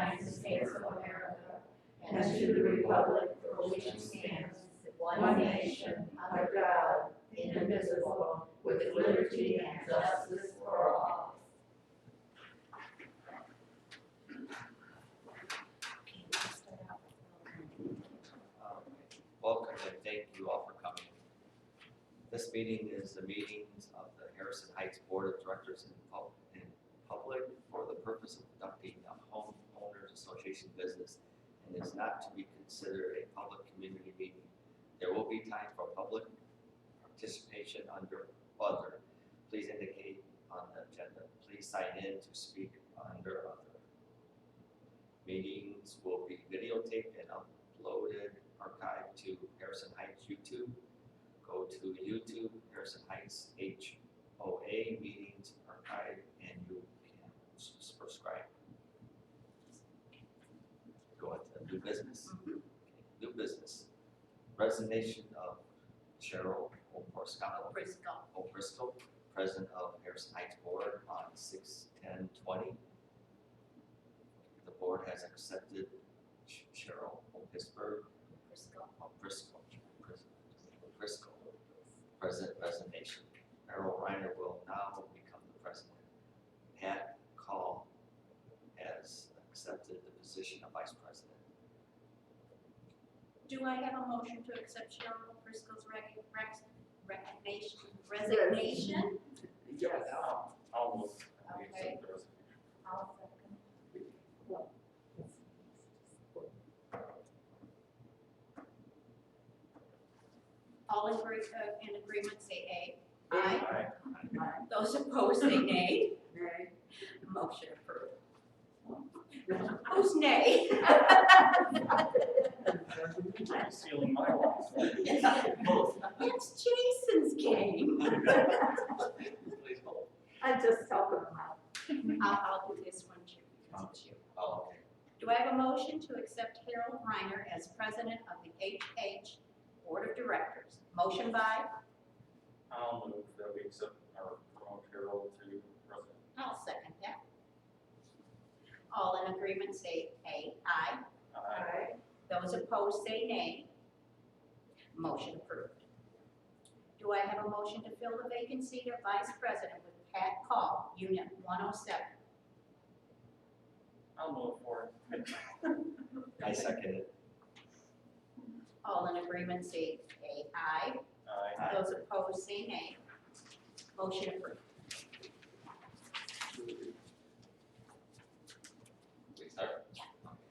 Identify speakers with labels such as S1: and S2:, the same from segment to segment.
S1: United States of America and to the republic for which it stands, one nation, under God, indivisible, with liberty and justice for all.
S2: Welcome and thank you all for coming. This meeting is the meetings of the Harrison Heights Board of Directors in public for the purpose of conducting a homeowners association business and is not to be considered a public community meeting. There will be time for public participation under other. Please indicate on the agenda. Please sign in to speak under other. Meetings will be videotaped and uploaded, archived to Harrison Heights YouTube. Go to YouTube, Harrison Heights HOA meetings archive, and you can subscribe. Go on to new business. Okay. New business. Resignation of Cheryl O'Briscoe, President of Harrison Heights Board on 6/10/20. The board has accepted Cheryl O'Briscoe President resignation. Errol Reiner will now become the president. Pat Call has accepted the position of vice president.
S3: Do I have a motion to accept Cheryl O'Briscoe's resignation?
S4: Yes. I'll move.
S3: Okay.
S1: I'll second.
S3: All in agreement say aye. Aye.
S4: Aye.
S3: Those opposed say nay.
S1: Nay.
S3: Motion approved. Who's nay?
S4: I'm stealing my walls.
S3: It's Jason's game.
S2: Please hold.
S1: I just help him out.
S3: I'll do this one too, because it's you.
S2: Oh, okay.
S3: Do I have a motion to accept Harold Reiner as president of the HH Board of Directors? Motion by?
S4: I'll move that we accept our promote Harold to president.
S3: I'll second that. All in agreement say aye. Aye.
S1: Aye.
S3: Those opposed say nay. Motion approved. Do I have a motion to fill the vacant seat of vice president with Pat Call, Unit 107?
S4: I'll move for it.
S2: I second it.
S3: All in agreement say aye.
S4: Aye.
S3: Those opposed say nay. Motion approved.
S2: We start?
S3: Yeah.
S2: Okay.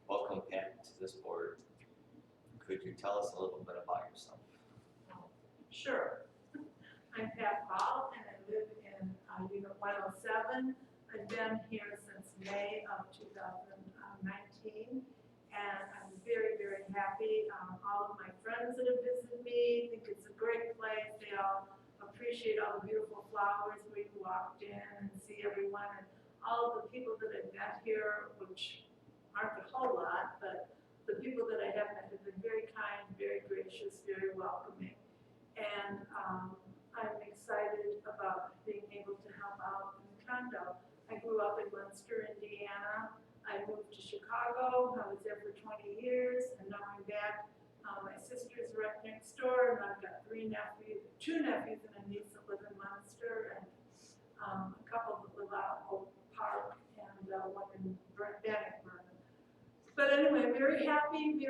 S2: Welcome, Pat, to this board. Could you tell us a little bit about yourself?
S5: Sure. I'm Pat Paul, and I live in Unit 107. I've been here since May of 2019, and I'm very, very happy. All of my friends that have visited me think it's a great place. They all appreciate all the beautiful flowers. We walked in and see everyone, and all of the people that I've met here, which aren't a whole lot, but the people that I have met have been very kind, very gracious, very welcoming. And I'm excited about being able to help out in the condo. I grew up in Munster, Indiana. I moved to Chicago. I was there for 20 years, and now I'm back. My sister's right next door, and I've got two nephews and a niece that live in Munster, and a couple that live out Oak Park, and one in Bannockburn. But anyway, very happy to do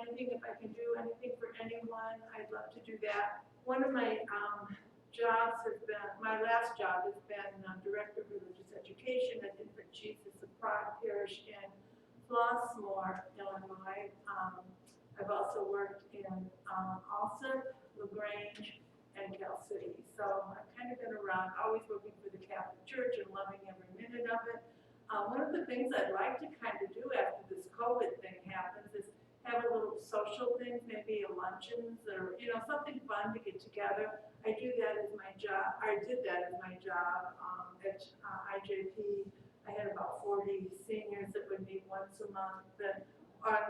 S5: anything. If I can do anything for anyone, I'd love to do that. One of my jobs has been, my last job has been Director of Religious Education at Infant Jesus of Prague Parish in Flossmoor, Illinois. I've also worked in Alsip, LaGrange, and Cal City. So I've kind of been around, always working for the Catholic Church and loving every minute of it. One of the things I'd like to kind of do after this COVID thing happens is have a little social thing, maybe a luncheons or, something fun to get together. I do that as my job. I did that as my job at IJP. I had about 40 seniors that would meet once a month. And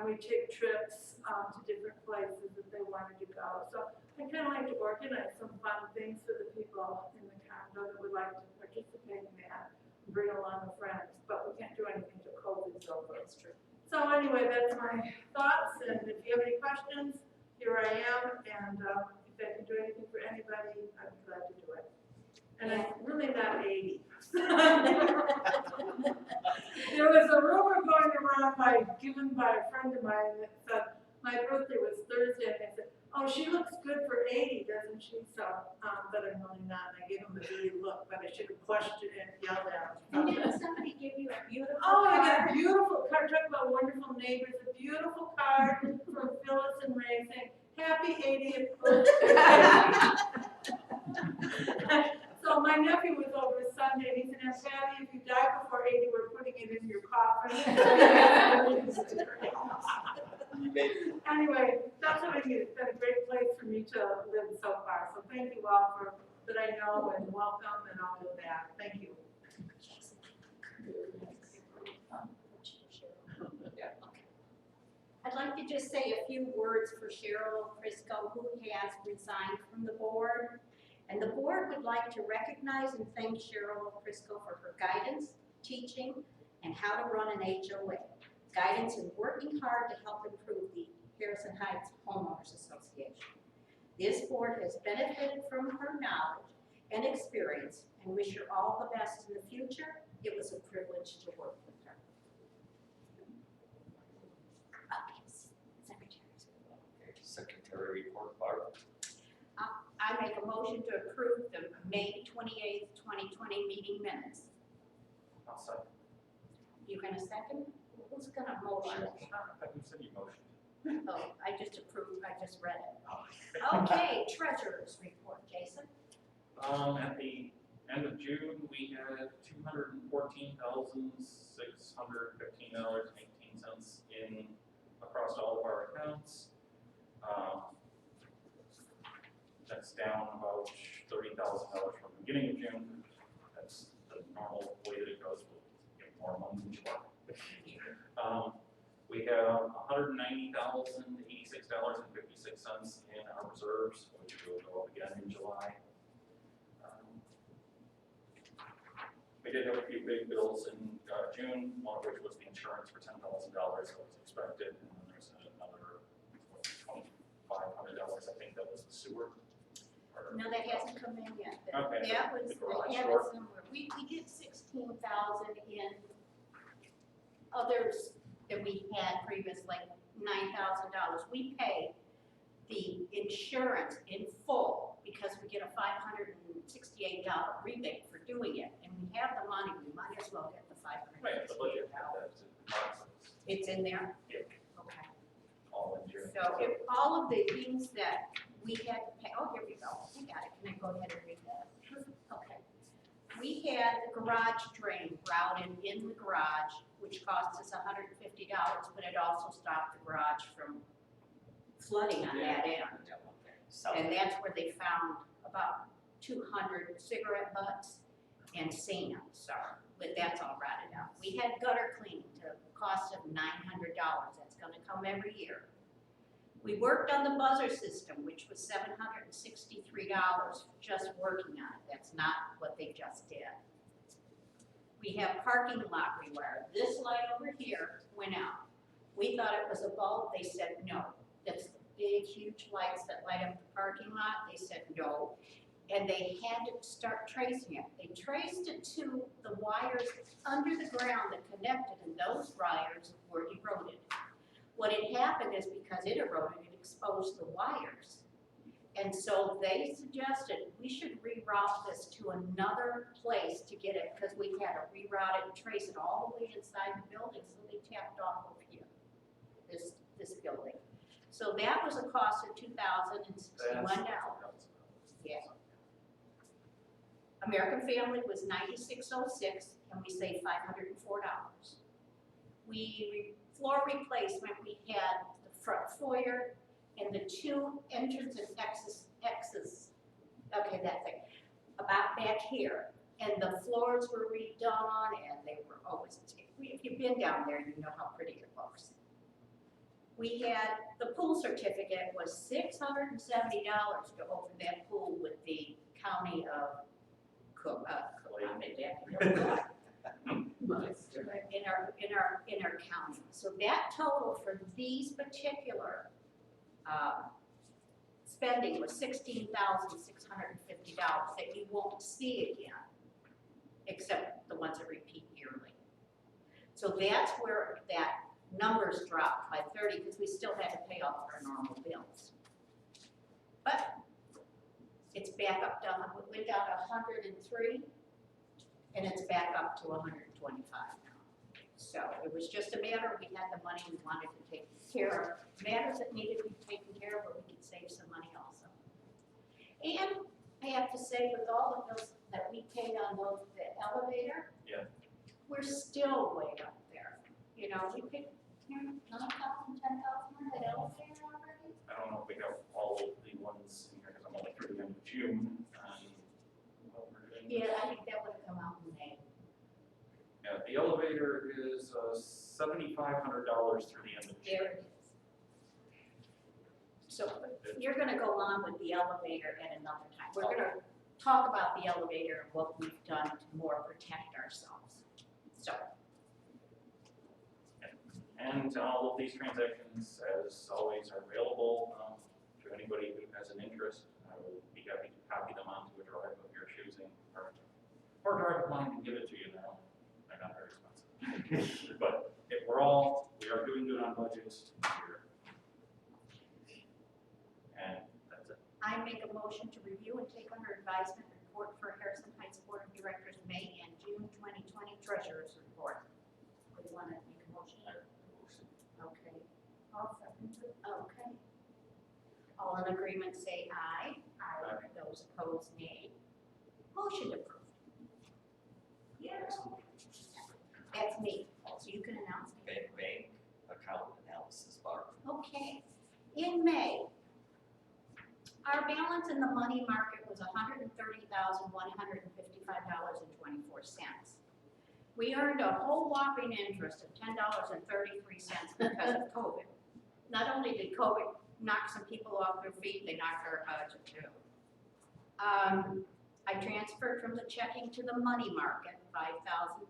S5: we take trips to different places that they wanted to go. So I kind of like to organize some fun things for the people in the condo that would like to participate in that. Bring along the friends, but we can't do anything till COVID's over. So anyway, that's my thoughts, and if you have any questions, here I am, and if I can do anything for anybody, I'd be glad to do it. And I'm really not 80. There was a rumor going around given by a friend of mine that said my birthday was Thursday, and I said, oh, she looks good for 80, doesn't she? So, but I'm really not, and I gave him a dirty look, but I should have questioned and yelled at
S3: And
S5: him.
S3: didn't somebody give you a beautiful
S5: Oh, I got
S3: card?
S5: a beautiful card, talk about wonderful neighbors, a beautiful card from Phyllis and Ray saying, happy 80th birthday. So my nephew was over Sunday, and he said, Aunt Patty, if you die before 80, we're putting it in your coffin.
S2: You made it.
S5: Anyway, that's what I need, it's been a great place for me to live so far, so thank you all for, that I know, and welcome, and all of that, thank you.
S3: I'd like to just say a few words for Cheryl Crisco, who has resigned from the board. And the board would like to recognize and thank Cheryl Crisco for her guidance, teaching, and how to run an HOA. Guidance and working hard to help improve the Harrison Heights Homeowners Association. This board has benefited from her knowledge and experience and wish her all the best in the future. It was a privilege to work with her. Okay,
S2: Secretary report, Barb.
S3: I make a motion to approve the May 28th, 2020 meeting minutes.
S4: I'll second.
S3: You gonna second? Who's gonna motion?
S4: I thought you said you motioned.
S3: Oh, I just approved, I just read it. Okay, treasurer's report, Jason.
S4: At the end of June, we had $214,615.18 in across all of our accounts. That's down about $30,000 from the beginning of June. That's the normal way that it goes. We'll get more money in July. We have $190,086.56 in our reserves, which will go up again in July. We did have a few big bills in June, one of which was the insurance for $10,000 that was expected, and then there's another $2,500, I think that was the sewer.
S3: No, that hasn't come in yet.
S4: Okay.
S3: That was,
S4: The garage
S3: I have
S4: door.
S3: it somewhere. We did 16,000 in others that we had previously, $9,000. We pay the insurance in full because we get a $568 rebate for doing it. And we have the money, we might as well get the
S4: Right, the budget
S3: $568.
S4: had that in the process,
S3: It's in there?
S4: Yeah.
S3: Okay.
S4: all in June.
S3: So if all of the things that we had to pay, oh, here we go, I got it, can I go ahead and read that? Okay. We had the garage drain routed in the garage, which cost us $150, but it also stopped the garage from flooding on that end. And that's where they found about 200 cigarette butts and sand, so, but that's all rotted out. We had gutter cleaning to a cost of $900, that's gonna come every year. We worked on the buzzer system, which was $763 just working on it. That's not what they just did. We have parking lot rewire. This light over here went out. We thought it was a bulb. They said no. That's the big, huge lights that light up the parking lot. They said no. And they had to start tracing it. They traced it to the wires under the ground that connected, and those wires were eroded. What had happened is because it eroded, it exposed the wires. And so they suggested we should reroute this to another place to get it, because we had to reroute it and trace it all the way inside the building, so they tapped off over here, this building. So that was a cost of $2,061. Yeah. American Family was $96.06, and we saved $504. Floor replacement, we had the front foyer and the two entrance and exits, okay, that thing, about back here. And the floors were redone, and they were always, if you've been down there, you know how pretty it looks. We had, the pool certificate was $670 to open that pool with the county of Cook. in our county. So that total for these particular, spending was $16,650 that you won't see again, except the ones that repeat yearly. So that's where that numbers dropped by 30, because we still had to pay off our normal bills. But it's back up to, we went down to 103, and it's back up to 125 now. So it was just a matter, we had the money, we wanted to take care of matters that needed to be taken care of, where we could save some money also. And I have to say, with all of those that we paid on those, the elevator,
S4: Yeah.
S3: we're still way up there. You know, we paid, 9,000, 10,000 on that elevator already?
S4: I don't know if we have all of the ones in here, because I'm only through the end of June, and what we're doing.
S3: Yeah, I think that would have come out in May.
S4: Yeah, the elevator is $7,500 through the end of June.
S3: There it is. So you're gonna go on with the elevator at another time. We're gonna talk about the elevator and what we've done to more protect ourselves. So,
S4: And all of these transactions, as always, are available to anybody who has an interest. I will be happy to copy them onto a drive of your choosing, or drive of mine and give it to you now. They're not very expensive. But if we are doing good on budgets here. And that's it.
S3: I make a motion to review and take under advisement report for Harrison Heights Board of Directors, May and June 2020 Treasurer's Report. Do you want to make a motion? Okay.
S5: I'll second it.
S3: Okay. All in agreement say aye.
S4: Aye.
S3: Those opposed, nay. Motion approved.
S5: Yes.
S3: That's me, so you can announce me.
S2: Bank account analysis bar.
S3: Okay. In May, our balance in the money market was $130,155.24. We earned a whole whopping interest of $10.33 because of COVID. Not only did COVID knock some people off their feet, they knocked our budget too. I transferred from the checking to the money market, 5,000,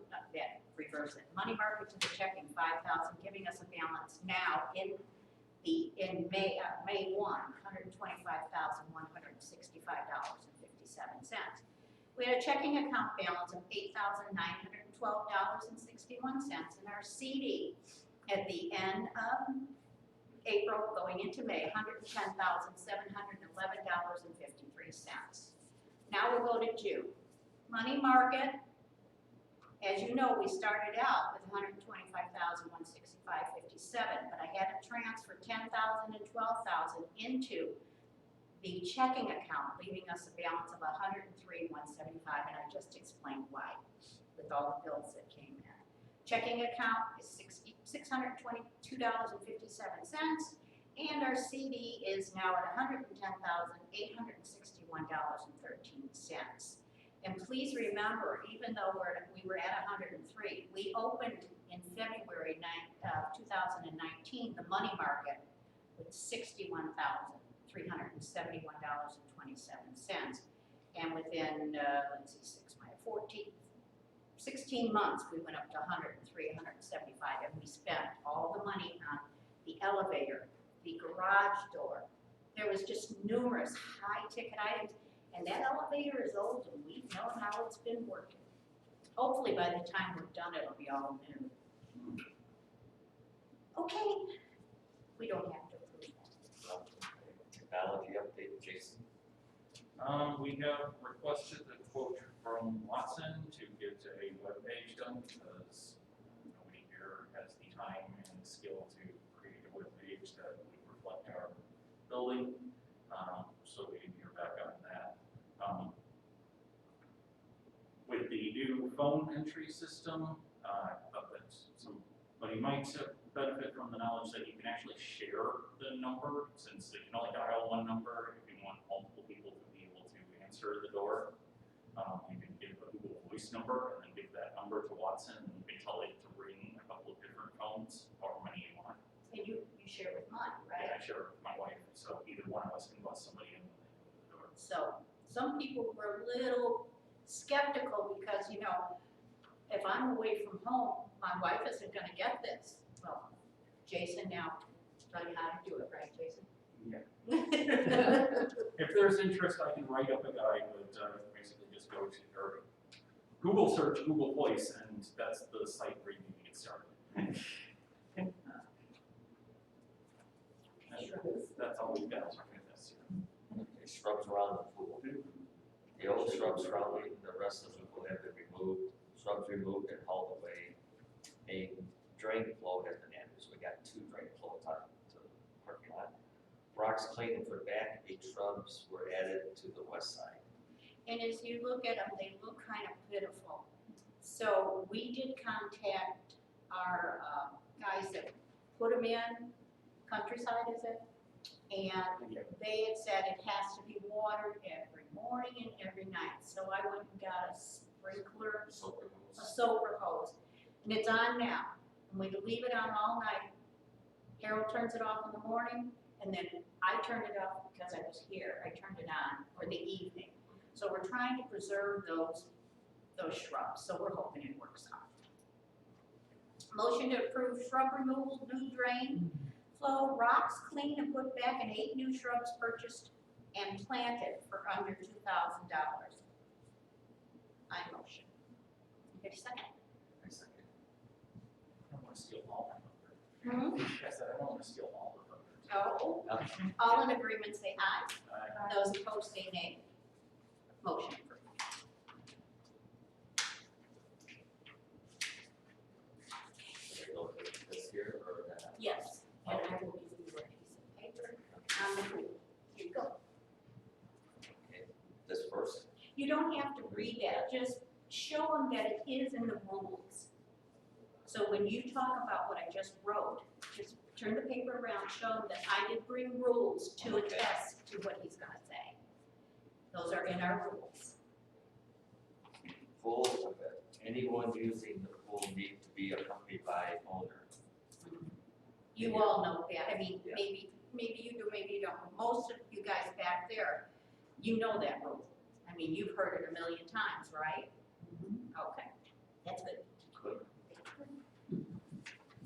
S3: reverse it, money market to the checking, 5,000, giving us a balance now in May 1, $125,165.57. We had a checking account balance of $8,912.61, and our CD at the end of April going into May, $110,711.53. Now we'll go to June. Money market, as you know, we started out with $125,165.57, but I had to transfer $10,000 and $12,000 into the checking account, leaving us a balance of $103,175, and I just explained why with all the bills that came in. Checking account is $622.57, and our CD is now at $110,861.13. And please remember, even though we were at 103, we opened in February 2019 the money market with $61,371.27, and within 16 months we went up to 103, 175, and we spent all the money on the elevator, the garage door. There was just numerous high-ticket items, and that elevator is old, and we know how it's been working. Hopefully by the time we're done, it'll be all new. Okay, we don't have to approve that.
S2: Technology update, Jason.
S4: We have requested a quote from Watson to get a web page done, because nobody here has the time and the skill to create a web page that would reflect our building. So we didn't hear back on that. With the new phone entry system, somebody might benefit from the knowledge that you can actually share the number, since you can only dial one number. If you want multiple people to be able to answer the door, you can give a Google Voice number and then give that number to Watson, and you can tell it to ring a couple of different phones, however many you want.
S3: And you share with mine, right?
S4: Yeah, I share it with my wife, so either one of us can bust somebody in when they go to the door.
S3: So some people were a little skeptical because, you know, if if I'm away from home, my wife isn't gonna get this. Well, Jason now tell you how to do it, right, Jason?
S4: Yeah. If there's interest, I can write up a guide, but basically just go to, or Google search Google Voice, and that's the site where you need to get started. That's all we've got for this year.
S2: Okay, shrubs around the pool. The old shrubs surrounding the rest of the pool have been removed, shrubs removed and hauled away. A drain flow has been added, so we got 2 drain flows out to the parking lot. Rocks cleaned and put back, 8 shrubs were added to the west side.
S3: And as you look at them, they look kind of pitiful. So we did contact our guys that put them in, Countryside is it? And they had said it has to be watered every morning and every night. So I went and got a sprinkler, a soaker hose, and it's on now. And we leave it on all night. Harold turns it off in the morning, and then I turned it off because I was here. I turned it on for the evening. So we're trying to preserve those shrubs, so we're hoping it works out. Motion to approve shrub removal, new drain flow, rocks cleaned and put back, and 8 new shrubs purchased and planted for under $2,000. I motion. Get a second?
S2: I second.
S4: I don't want to steal all my thunder. I said I don't want to steal all the thunder.
S3: Oh,
S2: Okay.
S3: all in agreement say aye.
S4: Aye.
S3: Those opposed say nay. Motion approved.
S2: This here or that?
S3: Yes, and I will give you a piece of paper on the pool. Here you go.
S2: Okay, this first?
S3: You don't have to read that, just show them that it is in the rules. So when you talk about what I just wrote, just turn the paper around, show them that I did bring rules to
S2: Okay.
S3: attest to what he's gonna say. Those are in our rules.
S2: Pool, anyone using the pool needs to be accompanied by owner.
S3: You all know that, I mean,
S2: Yeah.
S3: maybe you do, maybe you don't. Most of you guys back there, you know that rule. I mean, you've heard it a million times, right? Okay, that's good.
S2: Good.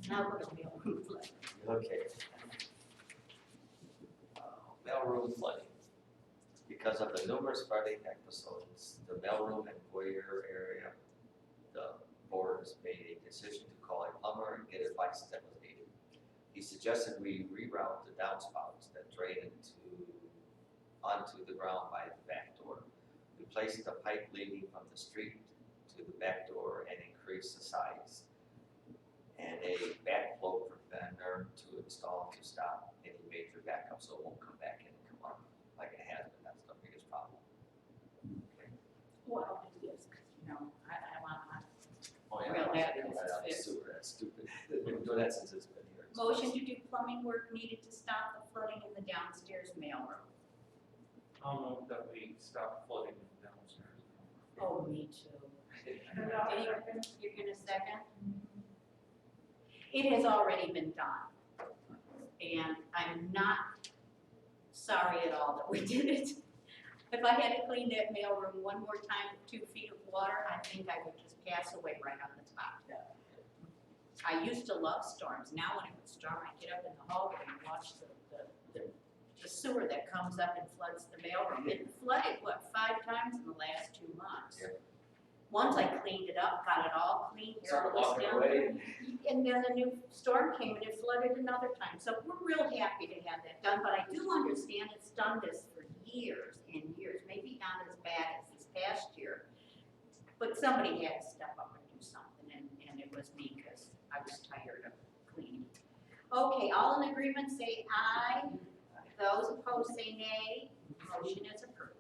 S3: Now we're gonna be able to flood.
S2: Okay. Mailroom flooding. Because of the numerous flooding episodes, the mailroom and foyer area, the board has made a decision to call a plumber and get advice that was needed. He suggested we reroute the downspouts that drain onto the ground by the back door. Replace the pipe leading from the street to the back door and increase the size. And a backflow preventer to install to stop any major backup, so it won't come back in and come up like it has been. That's the biggest problem. Okay.
S3: Well, it is, 'cause, you know, I want
S2: Oh, yeah.
S3: Real happy
S2: Right
S3: with
S2: out the
S3: this.
S2: sewer, that's stupid. We've been doing that since it's been here.
S3: motion to do plumbing work needed to stop the flooding in the downstairs mailroom.
S4: I'll note that we stopped flooding downstairs.
S3: Oh, me too.
S5: And
S3: You're gonna second? It has already been done. And I'm not sorry at all that we did it. If I had to clean that mailroom one more time with 2 feet of water, I think I would just pass away right on the spot. I used to love storms. Now when it would storm, I get up in the hallway and watch the sewer that comes up and floods the mailroom. It flooded, 5 times in the last 2 months?
S2: Yeah.
S3: Once I cleaned it up, got it all clean,
S2: Started
S3: Harold was
S2: walking
S3: down
S2: away.
S3: there. And then a new storm came and it flooded another time. So we're real happy to have that done, but I do understand it's done this for years and years, maybe not as bad as this past year. But somebody had to step up and do something, and it was me, because I was tired of cleaning. Okay, all in agreement, say aye. Those opposed, say nay. Motion is approved.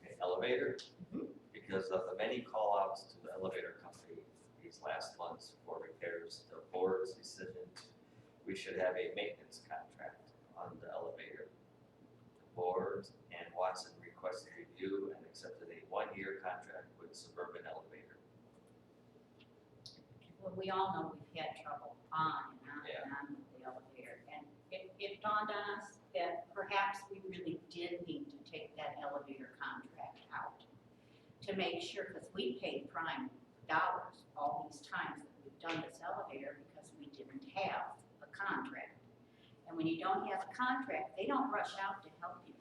S2: Okay, elevator, because of the many call-outs to the elevator company these last months for repairs, the board's decision, we should have a maintenance contract on the elevator. The board and Watson requested review and accepted a 1-year contract with Suburban Elevator.
S3: Well, we all know we've had trouble on and on and on with the elevator, and it dawned on us that perhaps we really did need to take that elevator contract out to make sure, because we paid prime dollars all these times that we've done this elevator because we didn't have a contract. And when you don't have a contract, they don't rush out to help you.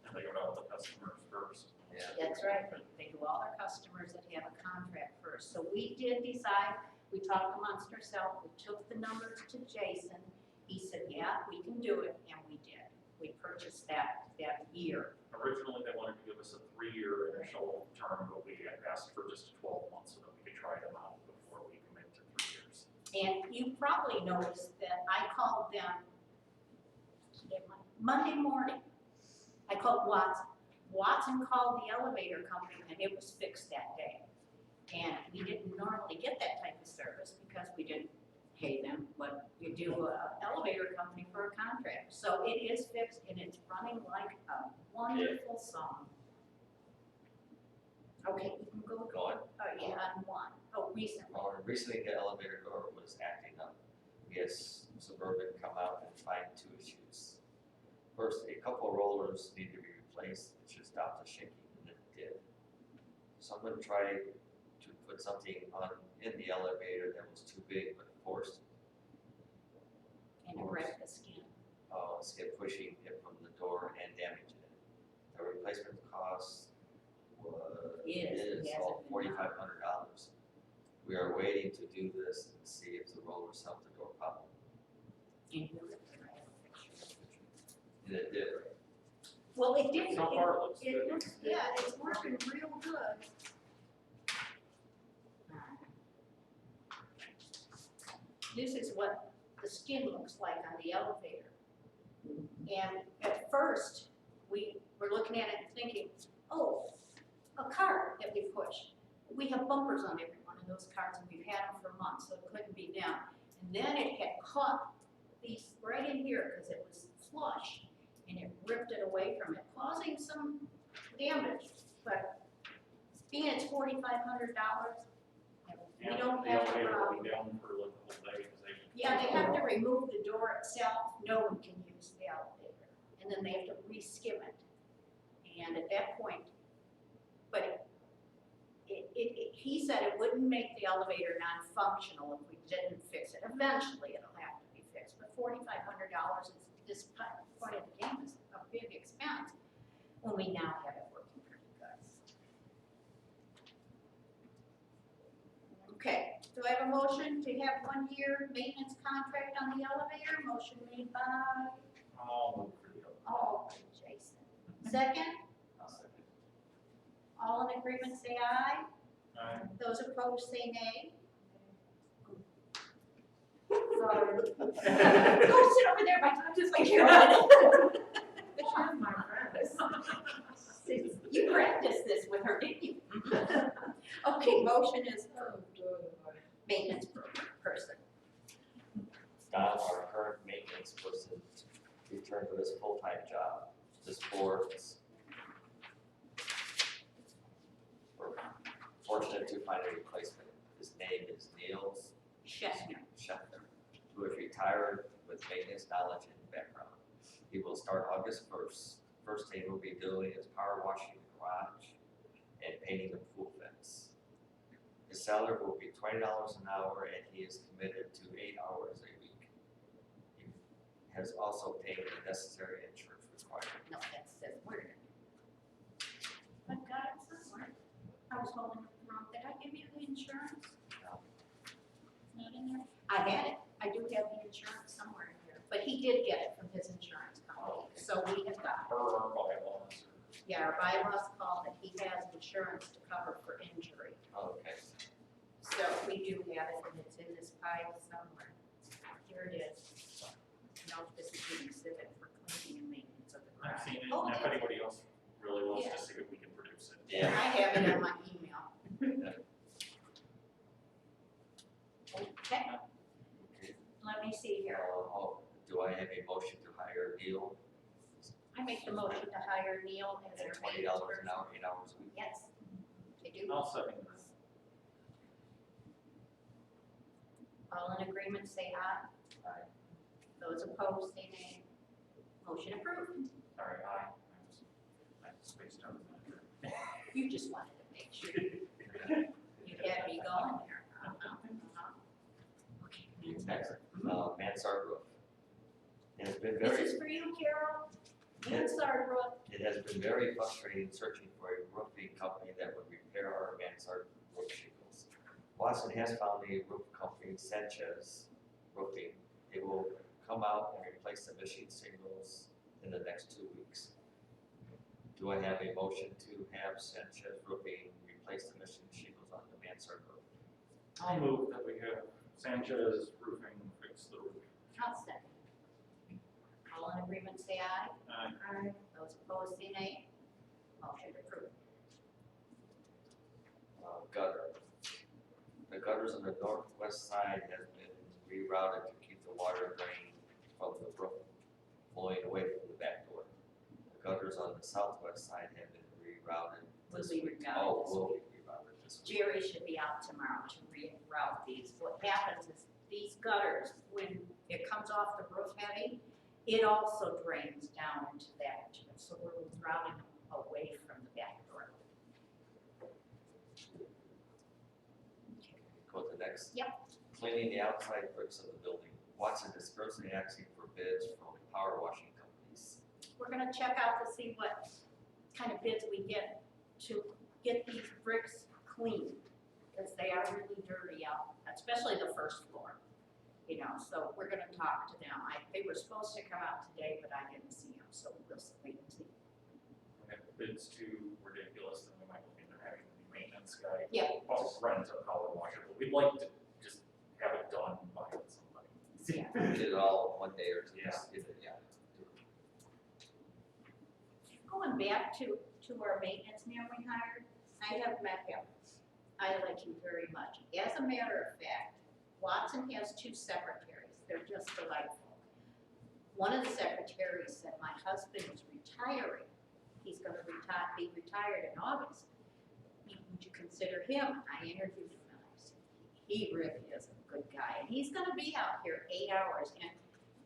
S4: And they go to all the customers first.
S2: Yeah.
S3: That's right, they do all their customers that have a contract first. So we did decide, we talked amongst ourselves, we took the numbers to Jason. He said, yeah, we can do it, and we did. We purchased that year.
S4: Originally, they wanted to give us a 3-year initial term, but we had asked for just 12 months so that we could try them out before we commit to 3 years.
S3: And you probably noticed that I called them Monday morning. I called Watson. Watson called the elevator company and it was fixed that day. And we didn't normally get that type of service because we didn't pay them what you do an elevator company for a contract. So it is fixed and it's running like a wonderful song. Okay, you can go.
S2: Go on.
S3: Oh, yeah, on one. Oh, recently.
S2: Recently, the elevator door was acting up. We had Suburban come out and find 2 issues. First, a couple rollers need to be replaced to stop the shaking, and it did. Someone tried to put something in the elevator that was too big but forced
S3: And it wrecked the skin.
S2: skip pushing it from the door and damaging it. The replacement cost is all $4,500. We are waiting to do this and see if the rollers help the door problem.
S3: And you ripped it, I have a picture.
S2: And it did.
S3: Well, it did.
S4: So far, it looks good.
S3: It looks, yeah, it's working real good. This is what the skin looks like on the elevator. And at first, we were looking at it and thinking, oh, a cart that we push. We have bumpers on every one of those carts and we've had them for months, so it couldn't be them. And then it had caught these right in here because it was flush and it ripped it away from it, causing some damage. But being it's $4,500, we don't
S4: the
S3: have a
S4: elevator will
S3: problem.
S4: be down for like the whole day because they.
S3: Yeah, they have to remove the door itself, no one can use the elevator, and then they have to re-skim it. And at that point, but he said it wouldn't make the elevator non-functional if we didn't fix it. Eventually, it'll have to be fixed, but $4,500 is, this point of the game is a big expense when we now have it working pretty good. Okay, do I have a motion to have 1-year maintenance contract on the elevator? Motion made by,
S4: I'll move for the other.
S3: oh, Jason. Second,
S2: I'll second.
S3: all in agreement say aye.
S4: Aye.
S3: Those opposed say nay. Sorry. Go sit over there by Carolyn.
S5: She's my friend.
S3: You practiced this with her, didn't you? Okay, motion is maintenance person.
S2: Don, our current maintenance person, returned to his full-time job. This board is we're fortunate to find a replacement. His name is Niels
S3: Scheffner.
S2: Scheffner, who is retired with maintenance knowledge and background. He will start August 1st. First thing he'll be doing is power washing the garage and painting the pool fence. His salary will be $20 an hour and he is committed to 8 hours a week. He has also paid the necessary insurance requirement.
S3: No, that says where? I've got it somewhere. I was holding it wrong. Did I give you the insurance?
S2: No.
S3: It's not in there? I had it. I do have the insurance somewhere in here. But he did get it from his insurance company. So we have got it.
S4: Or our bylaws.
S3: Yeah, our bylaws call that he has insurance to cover for injury.
S2: Okay.
S3: So we do have it and it's in this pile somewhere. Here it is. No, this is the exhibit for cleaning and maintenance of the
S4: I've
S3: garage.
S4: seen it,
S3: Oh,
S4: and if
S3: that's it.
S4: anybody else really wants
S3: Yeah.
S4: to see it, we can produce it.
S2: Yeah.
S3: I have it on my email. Okay,
S2: Okay.
S3: let me see here.
S2: Do I have a motion to hire Neil
S3: I make the motion to hire Neil as
S2: at
S3: our
S2: $20
S3: maintenance
S2: an
S3: person.
S2: hour, 8 hours a week?
S3: Yes, I do.
S4: I'll second this.
S3: All in agreement, say aye.
S2: Aye.
S3: Those opposed, say nay. Motion approved.
S4: Sorry, I spaced out.
S3: You just wanted to make You had me going there. Okay.
S2: Next, mansard roof. It has been
S3: This
S2: very,
S3: is for you, Carol. Mansard roof.
S2: it has been very frustrating searching for a roofing company that would repair our mansard roof shingles. Watson has found a roof company, Sanchez Roofing. It will come out and replace the machine shingles in the next 2 weeks. Do I have a motion to have Sanchez Roofing replace the machine shingles on the mansard roof?
S4: I'll move that we have Sanchez Roofing fix the roof.
S3: I'll second. All in agreement, say aye.
S5: I,
S3: Those opposed, say nay. Motion approved.
S2: Gutter. The gutters on the northwest side have been rerouted to keep the water drain from the roof flowing away from the back door. The gutters on the southwest side have been rerouted
S3: Will
S2: this
S3: be
S2: week.
S3: rerouted
S2: Oh,
S3: this
S2: will be rerouted this week.
S3: Jerry should be out tomorrow to reroute these. What happens is these gutters, when it comes off the roof heavy, it also drains down into that, so we're routing away from the back door.
S2: Go to the next.
S3: Yep.
S2: Cleaning the outside bricks of the building. Watson is currently asking for bids from power washing companies.
S3: We're gonna check out to see what kind of bids we get to get these bricks clean, because they are really dirty out, especially the first floor. You know, so we're gonna talk to them. They were supposed to come out today, but I didn't see them, so we'll wait and see.
S4: If the bid's too ridiculous, then we might look into having the maintenance guy.
S3: Yeah.
S4: Also rent a power washer, but we'd like to just have it done by somebody.
S3: Yeah.
S2: Did it all one day or two.
S4: Yeah.
S2: Just get it, yeah.
S3: Going back to our maintenance man we hired, I have met him. I like him very much. As a matter of fact, Watson has 2 secretaries. They're just delightful. One of the secretaries said, my husband is retiring. He's gonna be retired in August. Would you consider him? I interviewed him and I said, he really is a good guy. And he's gonna be out here 8 hours and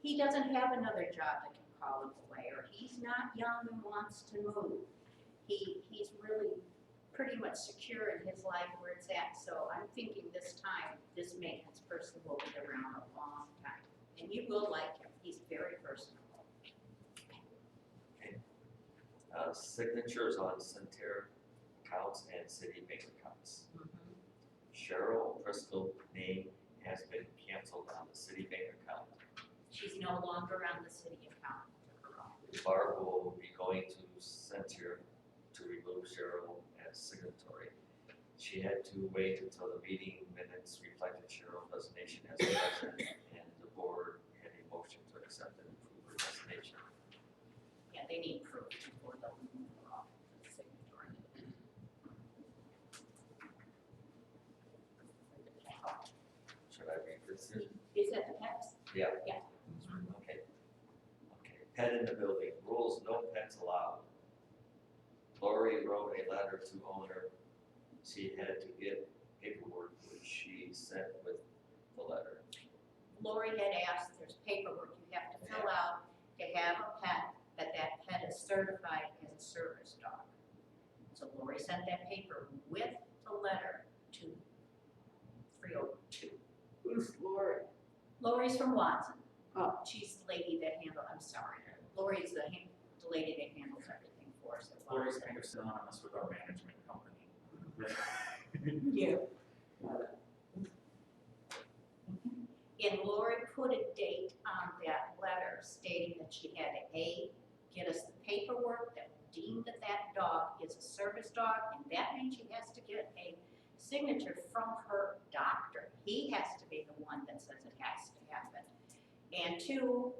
S3: he doesn't have another job that can call him away, or he's not young and wants to move. He's really pretty much secure in his life where it's at, so I'm thinking this time, this maintenance person will be around a long time. And you will like him, he's very personable.
S2: Signatures on Center accounts and city bank accounts. Cheryl Bristol name has been canceled on the city bank account.
S3: She's no longer on the city account.
S2: Barb will be going to Center to remove Cheryl as signatory. She had to wait until the meeting minutes reflected Cheryl's resignation as president, and the board had a motion to accept and approve her resignation.
S3: Yeah, they need proof before they'll move her off the signatory.
S2: Should I read this?
S3: Is that the text?
S2: Yeah.
S3: Yeah.
S2: Okay. Okay, pet in the building, rules, no pets allowed. Lori wrote a letter to owner. She had to get paperwork which she sent with the letter.
S3: Lori had asked, there's paperwork you have to fill out to have a pet, that pet is certified as a service dog. So Lori sent that paper with the letter to 302.
S5: who's Lori?
S3: Lori's from Watson.
S5: Oh.
S3: She's the lady that Lori's the lady that handles everything for us. at
S4: Lori's
S3: Watson.
S4: kind of synonymous with our management company.
S3: Yeah. And Lori put a date on that letter stating that she had to get us the paperwork that deemed that dog is a service dog, and that means she has to get a signature from her doctor. He has to be the one that says it has to happen. And 2,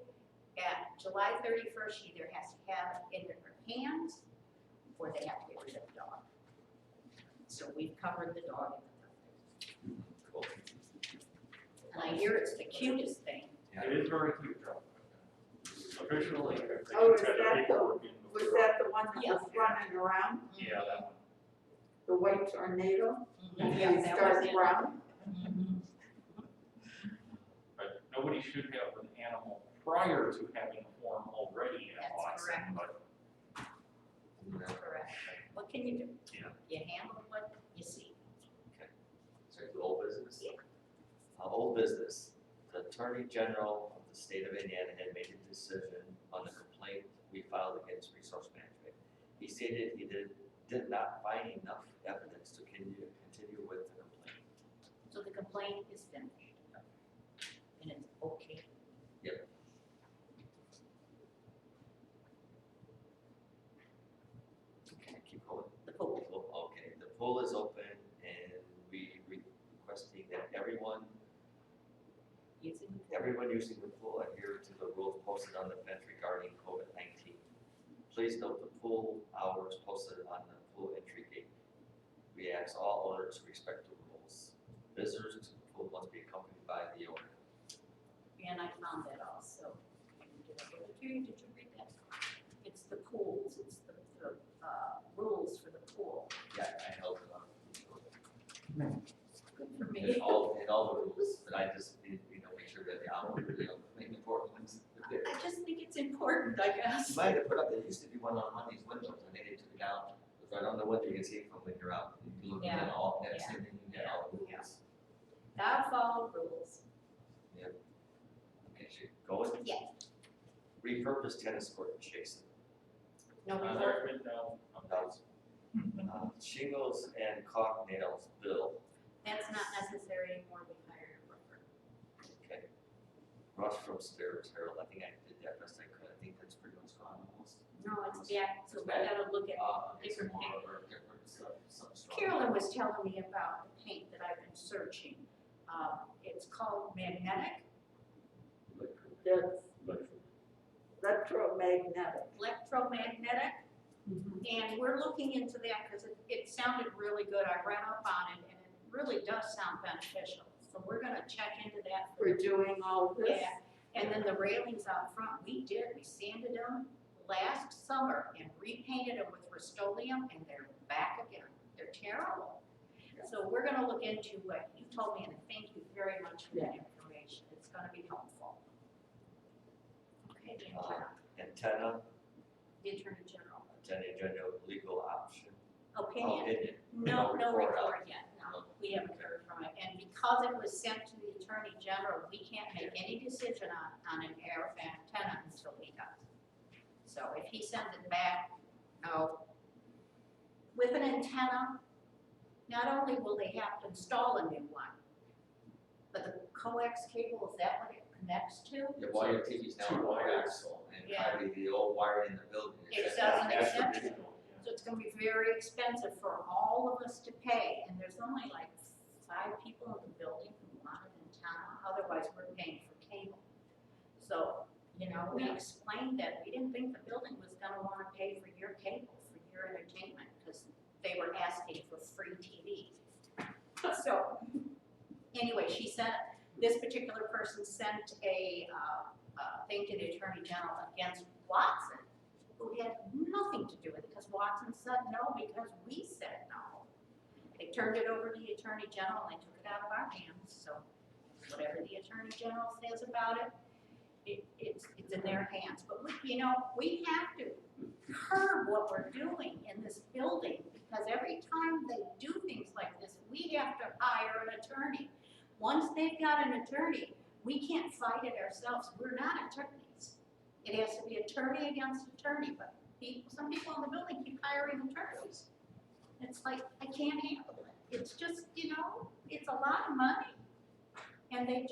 S3: at July 31st, she either has to have it in her hands or they have to get rid of the dog. So we've covered the dog in the
S2: Cool.
S3: And I hear it's the cutest thing.
S4: It is very cute, though. Officially,
S5: Oh, is
S4: she's got the
S5: that
S4: paperwork in
S5: Was
S4: before.
S5: that the one that
S3: Yes.
S5: was running around,
S4: Yeah, that one.
S5: the white tornado? And
S3: Yeah,
S5: they
S3: that
S5: start
S3: was it.
S5: running?
S3: Mhm.
S4: But nobody should have an animal prior to having a form already at
S3: That's
S4: Watson,
S3: correct.
S4: but
S3: Correct. What can you do?
S4: Yeah.
S3: You handle what
S2: Old business, the Attorney General of the state of Indiana had made a decision on the complaint we filed against Resource Management. He stated he did not find enough evidence to continue with the complaint.
S3: So the complaint is finished. And it's okay.
S2: Yep. Okay, keep going.
S3: The pool.
S2: Okay, the pool is open and we requesting that everyone using the pool adhere to the rules posted on the fence regarding COVID-19. Please note the pool hours posted on the pool entry gate. We ask all owners to respect the rules. Visitors to the pool must be accompanied by the owner.
S3: And I found that also. Did I give it to you? Did you read that? It's the pools, it's the rules for the pool.
S2: Yeah, I held it on.
S3: Good for
S2: In
S3: me.
S2: all the rules, but I just need, make sure that the hours are the main important ones.
S3: I just think it's important, I guess.
S2: You might have put up, there used to be one on these windows, and they took it down. It's right on the window, you can see it from when you're out. You can look at all, that's
S3: Yeah.
S2: it, and you get all the
S3: Yeah.
S2: rules.
S3: Gotta follow rules.
S2: Okay, so going?
S3: Yeah.
S2: Repurpose tennis court in Chasen.
S3: No,
S4: There's been no updates.
S2: Shingles and caulk nails bill.
S3: that's not necessary anymore, we hired a roofer.
S2: Okay. Rush from stairs, Harold, I think I did that best I could, I think that's pretty much gone almost.
S3: No, it's back, so
S2: It's
S3: we
S2: back?
S3: gotta look at
S2: It's
S3: different
S2: more
S3: paint.
S2: or different stuff, some strong.
S3: Carolyn was telling me about the paint that I've been searching. It's called magnetic,
S1: That's electromagnetic.
S3: and we're looking into that because it sounded really good. I read up on it and it really does sound beneficial. So we're gonna check into that.
S1: We're doing all this.
S3: Yeah, and then the railings out front, we sanded them last summer and repainted them with Rust-Oleum and they're back again. They're terrible. So we're gonna look into what you told me and thank you very much for that information. It's gonna be helpful. Okay, the
S2: Antenna,
S3: the Attorney General.
S2: general legal option.
S3: Opinion?
S2: Opinion.
S3: No
S2: report out.
S3: report yet, no, we haven't heard from it, and because it was sent to the Attorney General, we can't make any decision on an air antenna until he does. So if he sends it back, no. With an antenna, not only will they have to install a new one, but the coax cable, is that what it connects to?
S2: Yeah, well, your TV's now
S4: Two wires.
S2: coaxial, and
S3: Yeah.
S2: probably the old wiring in the building.
S3: It
S2: is
S3: doesn't
S2: that's
S3: accept it.
S2: traditional.
S3: So it's gonna be very expensive for all of us to pay, and there's only like 5 people in the building who want an antenna, otherwise we're paying for cable. So, we explained that we didn't think the building was gonna wanna pay for your cable, for your entertainment, because they were asking for free TV. So, anyway, this particular person sent a thing to the Attorney General against Watson, who had nothing to do with it, because Watson said no, because we said no. They turned it over to the Attorney General, and they took it out of our hands, so whatever the Attorney General says about it, it's in their hands. But we have to curb what we're doing in this building, because every time they do things like this, we have to hire an attorney. Once they've got an attorney, we can't fight it ourselves, we're not attorneys. It has to be attorney against attorney, but some people in the building keep hiring attorneys. It's like, I can't handle it. It's just, it's a lot of money. And I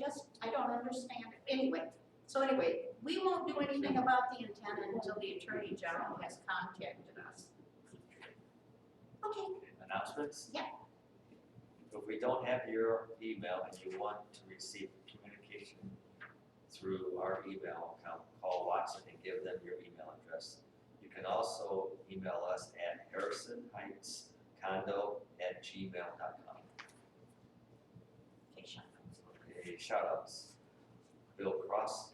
S3: don't understand it. Anyway, we won't do anything about the antenna until the Attorney General has contacted us. Okay.
S2: Announcements?
S3: Yeah.
S2: If we don't have your email and you want to receive communication through our email account, call Watson and give them your email address. You can also email us at harrisonheightscondo@gmail.com.
S3: Okay, shut up.
S2: Okay, shout outs. Bill Cross,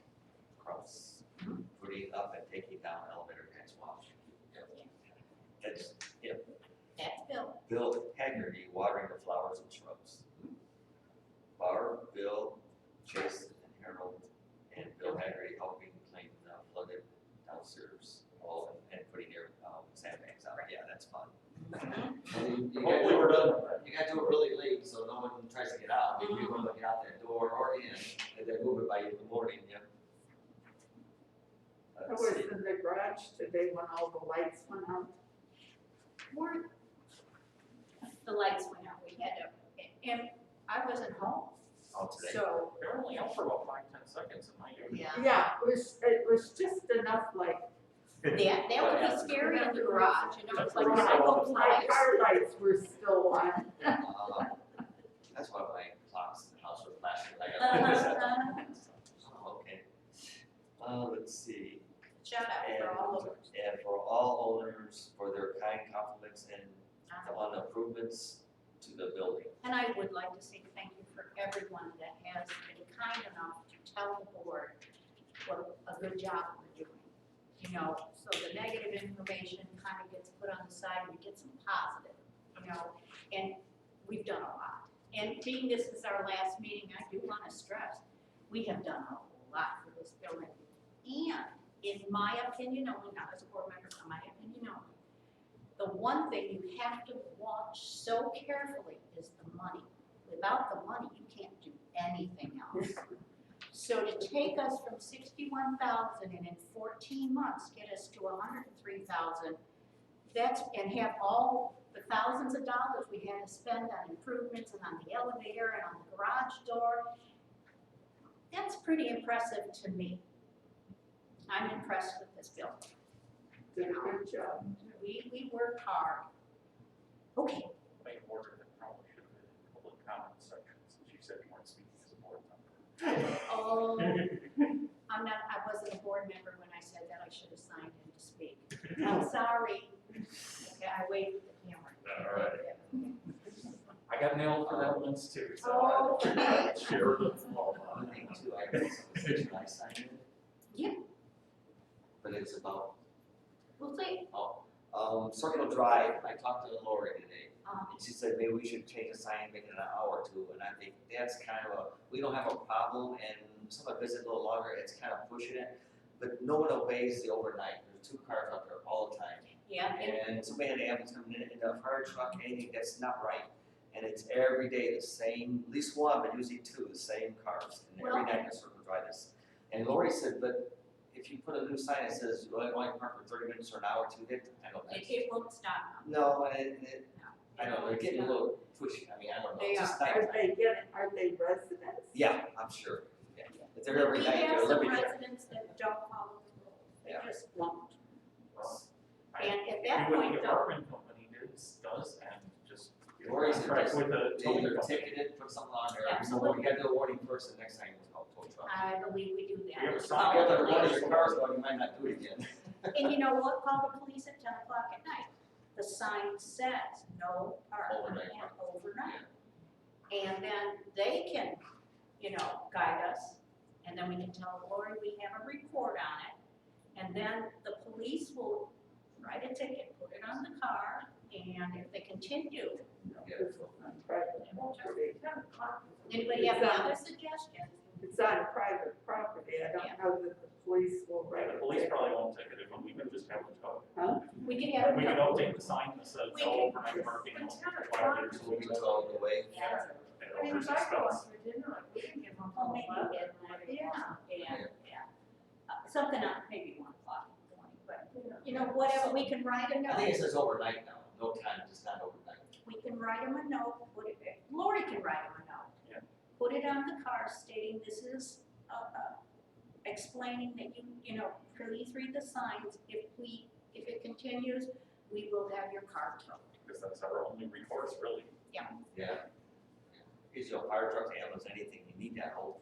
S2: putting up and taking down elevator gas wash. That's him.
S3: That's Bill.
S2: Bill Haggerty, watering the flowers and shrubs. Barb, Bill, Jason, and Harold, and Bill Haggerty helping clean the flooded downstairs hall and putting your sandbags out. Yeah, that's fun.
S4: Hopefully we're done.
S2: You gotta do it really late so no one tries to get out. Maybe you when they get out that door or in, and they move it by the morning, yeah.
S5: I was in the garage today when all the lights went out.
S3: Were, the lights went out, we had to, and I wasn't home,
S2: Oh, today.
S3: so,
S4: They're only out for about 5-10 seconds in my unit.
S3: yeah.
S5: Yeah, it was just enough like.
S3: That would be scary in the garage, you know, it's like
S4: Right.
S3: Michael
S5: My
S3: Myers.
S5: car lights were still on.
S2: That's why my clocks in the house are flashing. I got Oh, okay. Let's see.
S3: Shout out for all of us.
S2: And for all owners for their kind compliments and on improvements to the building.
S3: And I would like to say thank you for everyone that has been kind enough to tell the board what a good job we're doing. You know, so the negative information kind of gets put on the side and we get some positive, you know, and we've done a lot. And being this is our last meeting, I do want to stress, we have done a lot for this building. And in my opinion only, not as a board member, in my opinion only, the one thing you have to watch so carefully is the money. Without the money, you can't do anything else. So to take us from 61,000 and in 14 months get us to 103,000, that's, and have all the thousands of dollars we had to spend on improvements and on the elevator and on the garage door, that's pretty impressive to me. I'm impressed with this building.
S5: Did a good job.
S3: We worked hard. Okay,
S4: Make order that probably should have been in public comment section, since you said you weren't speaking as a board member.
S3: oh, I wasn't a board member when I said that, I should have signed in to speak. I'm sorry. Okay, I waved at the camera.
S4: All right. I got nailed for that once too, so
S3: Oh,
S4: I shared the
S2: One thing too, I guess, I signed it.
S3: Yeah.
S2: But it's about,
S3: We'll see.
S2: Circle Drive, I talked to Lori today,
S3: Um,
S2: and she said maybe we should change the sign, make it an hour or two, and I think that's kind of a, we don't have a problem, and someone visit a little longer, it's kind of pushing it, but no one obeys the overnight, there's 2 cars out there all the time.
S3: Yeah, and
S2: And somebody had an ambulance come in a fire truck, anything that's not right. And it's every day the same, at least one, but usually 2, the same cars. And every
S3: Well,
S2: night the Circle Drive is. And Lori said, but if you put a new sign that says you only park for 30 minutes or an hour or 2, I don't know.
S3: it won't stop
S2: No,
S3: now.
S2: I don't know, they're getting a little pushy, I mean, I don't know.
S3: They
S2: It's just
S5: Are they residents?
S2: Yeah, I'm sure, yeah. If they're every
S3: We
S2: night,
S3: have
S2: they're
S3: some
S2: living there.
S3: residents that don't follow the rules, they
S2: Yeah.
S3: just won't.
S4: Well,
S3: And at
S4: do
S3: that
S4: what
S3: point,
S4: the
S3: though,
S4: apartment company does and just get a
S2: Lori said
S4: contract
S2: just
S4: with the
S2: they
S4: towing
S2: either
S4: company.
S2: ticket it, put something on there,
S3: Absolutely.
S2: you gotta do a warning first, and next time it's called tow truck.
S3: I believe we do that.
S4: We have a
S3: We
S4: sign.
S3: call
S2: If you have
S3: the
S2: to warn
S3: police.
S2: your cars, well, you might not do it again.
S3: And you know what, call the police at 10 o'clock at night. The sign says no parking
S2: Overnight.
S3: and overnight. And then they can, you know, guide us, and then we can tell Lori we have a report on it. And then the police will write a ticket, put it on the car, and if they continue,
S5: It's on private property.
S3: anybody have any other suggestions?
S5: It's on private property, I don't know that the police will write
S4: Yeah, the
S5: it.
S4: police probably won't ticket it, but we can just have it towed.
S3: We can have.
S4: We can update the sign that says
S3: We
S4: no
S3: can-
S4: overnight parking, no
S5: It's
S4: violations
S2: So
S4: will
S2: we
S4: be
S2: can
S4: towed.
S2: tell the way.
S3: Yeah.
S4: At
S5: I mean,
S4: owner's
S5: if I go
S4: expense.
S5: out for dinner, we can get home.
S3: Oh, maybe
S5: at 11.
S3: midnight.
S5: Yeah.
S3: Yeah. Something on maybe 1 o'clock in the morning, but, you know, whatever, we can write a
S2: I think it
S3: note.
S2: says overnight now, no time, just not overnight.
S3: We can write them a note, put it, Lori can write them a note.
S4: Yeah.
S3: Put it on the car stating this is, explaining that you know, please read the signs. If it continues, we will have your car towed.
S4: Because that's our only recourse, really.
S2: Yeah. Is your fire truck, ambulance, anything, you need that open,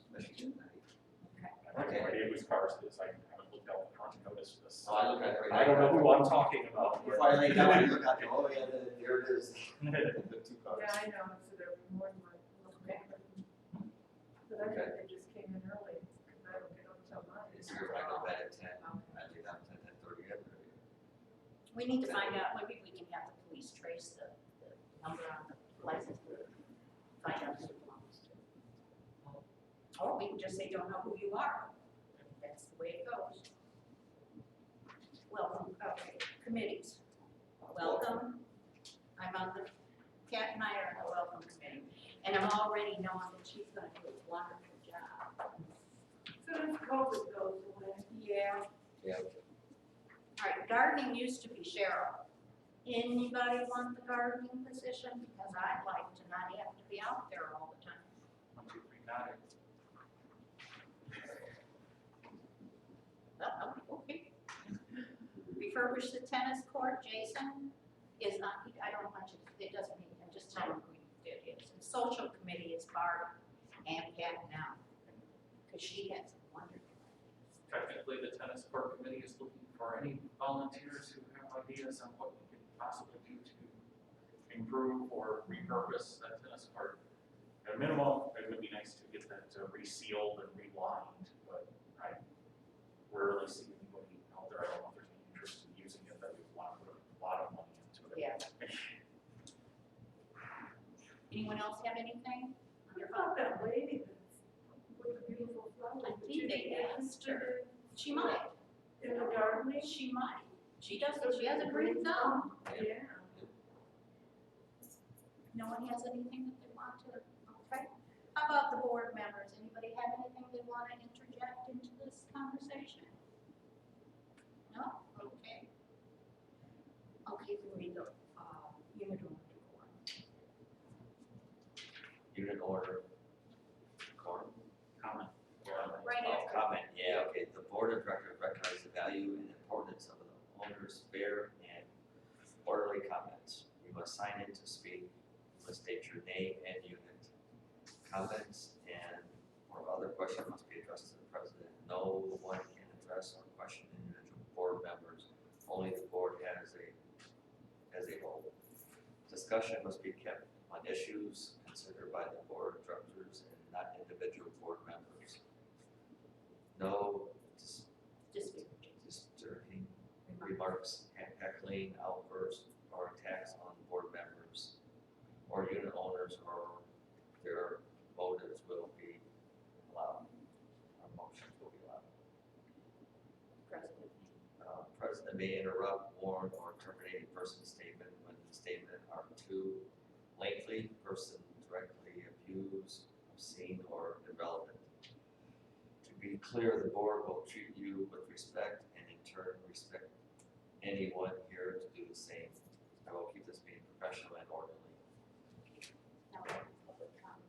S2: especially at night.
S4: I have no idea whose cars it is, I haven't looked out the front and noticed this.
S2: So I look at it every
S4: I
S2: night.
S4: don't know who I'm talking about.
S2: Before I lay down, I look out there, oh yeah, there it is, the 2 cars.
S5: Yeah, I know, so they're more than one. But I
S2: Okay.
S5: think they just came in early, because I don't get up till 9.
S2: It's here, I go bed at 10, I leave out 10:30 every day.
S3: We need to find out, maybe we can have the police trace the number on the license plate, find out who it belongs to. Or we can just say, don't know who you are. That's the way it goes. Welcome, okay, committees. Welcome. I'm on the, Cat and I are on the welcome committee. And I'm already knowing that she's gonna do a wonderful job.
S5: So as COVID goes away.
S3: Yeah.
S2: Yeah.
S3: All right, gardening used to be Cheryl. Anybody want the gardening position? Because I'd like to not have to be out there all the time.
S4: 1, 2, 3, got it.
S3: Okay. Refurbish the tennis court, Jason is not, I don't want you, it doesn't mean, I'm just telling you who it is. And social committee is Barb and Pat now, because she has some wonderful ideas.
S4: Technically, the tennis court committee is looking for any volunteers who have ideas on what we could possibly do to improve or repurpose that tennis court. At a minimum, it would be nice to get that resealed and relined, but I rarely see anybody out there, I don't know if there's any interest in using it, that we want to put a lot of money into it.
S3: Yeah. Anyone else have anything?
S5: What about that lady that's with the beautiful flowers?
S3: I think they asked her. She might,
S5: In the gardening?
S3: she might. She doesn't, she has a green thumb.
S5: Yeah.
S3: No one has anything that they want to, okay. How about the board members? Anybody have anything they want to interject into this conversation? No? Okay. Okay, we read the, unit order.
S2: Unit order. Quorum.
S4: Comment.
S3: Right
S2: Oh,
S3: after.
S2: comment, yeah, okay. The board of directors recognize the value and importance of the owner's fair and orderly comments. You must sign in to speak, you must state your name and unit. Comments and or other question must be addressed to the president. No one can address or question individual board members. Only the board as a whole. Discussion must be kept on issues considered by the board of directors and not individual board members. No disturbing remarks, heckling, outbursts, or attacks on board members or unit owners or their motives will be allowed. Or motions will be allowed.
S3: President.
S2: President may interrupt, warn, or terminate a person's statement when the statement are too lengthy, person directly abused, obscene, or irrelevant. To be clear, the board will treat you with respect and in turn respect anyone here to do the same. I will keep this meeting professional and orderly.
S3: Now, public comment.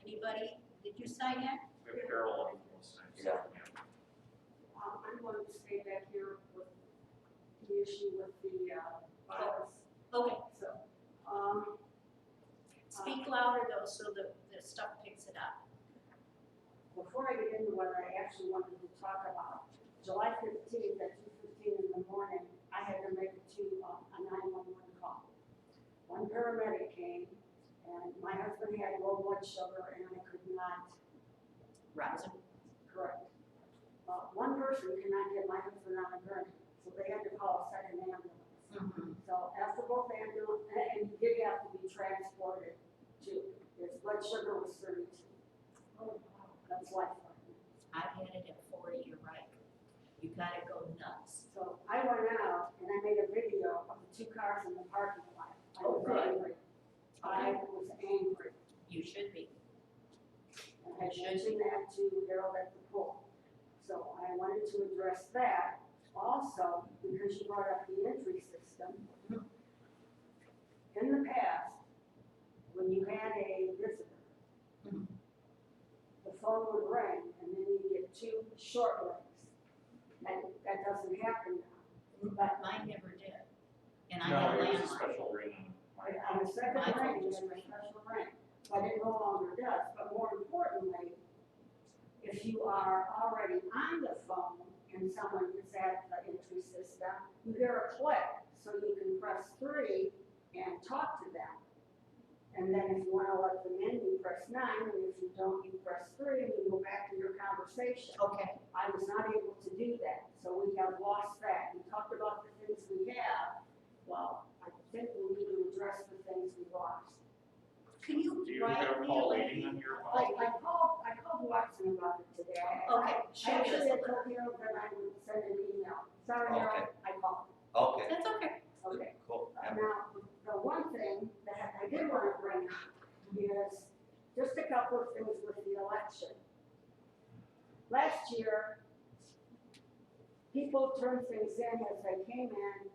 S3: Anybody, did you sign in?
S4: We have Carol on most times.
S2: Yeah.
S6: I'm going to stay back here with the issue with the virus.
S3: Okay,
S6: So,
S3: speak louder though, so the stuff picks it up.
S6: before I get into what I actually wanted to talk about, July 15th at 2:15 in the morning, I had to make it to a 911 call. One paramedic came, and my husband had low blood sugar, and I could not
S3: Rosin.
S6: correct. One person cannot get my husband on a gurney, so they had to call a second ambulance. So after both ambulance, and he did have to be transported too. His blood sugar was 32.
S5: Oh, wow.
S6: That's life-threatening.
S3: I've had it at 40, you're right. You gotta go nuts.
S6: So I went out and I made a video of the two cars in the parking lot. I
S3: Oh,
S6: was
S3: good.
S6: angry. I was angry.
S3: You should be.
S6: And I mentioned that to Harold at the pool. So I wanted to address that also because you brought up the entry system. In the past, when you had a visitor,
S3: Mhm.
S6: the phone would ring and then you get two short rings. That doesn't happen now. But
S3: Mine never did. And I
S4: No,
S3: had
S4: it was a
S3: landline.
S4: special ring on my.
S6: on the second
S3: My phone
S6: ring, you
S3: just
S6: have a
S3: rang.
S6: special ring, but it no longer does. But more importantly, if you are already on the phone and someone is at the entry system, you hear a click, so you can press 3 and talk to them. And then if you want to let them in, you press 9, and if you don't, you press 3 and you go back to your conversation.
S3: Okay,
S6: I was not able to do that, so we have lost that. We talked about the things we have. Well, I think we need to address the things we lost.
S3: can you
S4: Do you
S3: write
S4: have
S3: me
S4: call
S3: a
S4: waiting on your phone?
S6: I called Watson about it today.
S3: Okay, show me
S6: Actually, I
S3: this.
S6: told Harold that I would send an email. Sorry,
S2: Okay.
S6: Harold, I called.
S2: Okay,
S3: That's okay.
S6: Okay.
S2: cool. Yeah.
S6: Now, the one thing that I did want to bring up is tougher things with the election. Last year, people turned things in as they came in,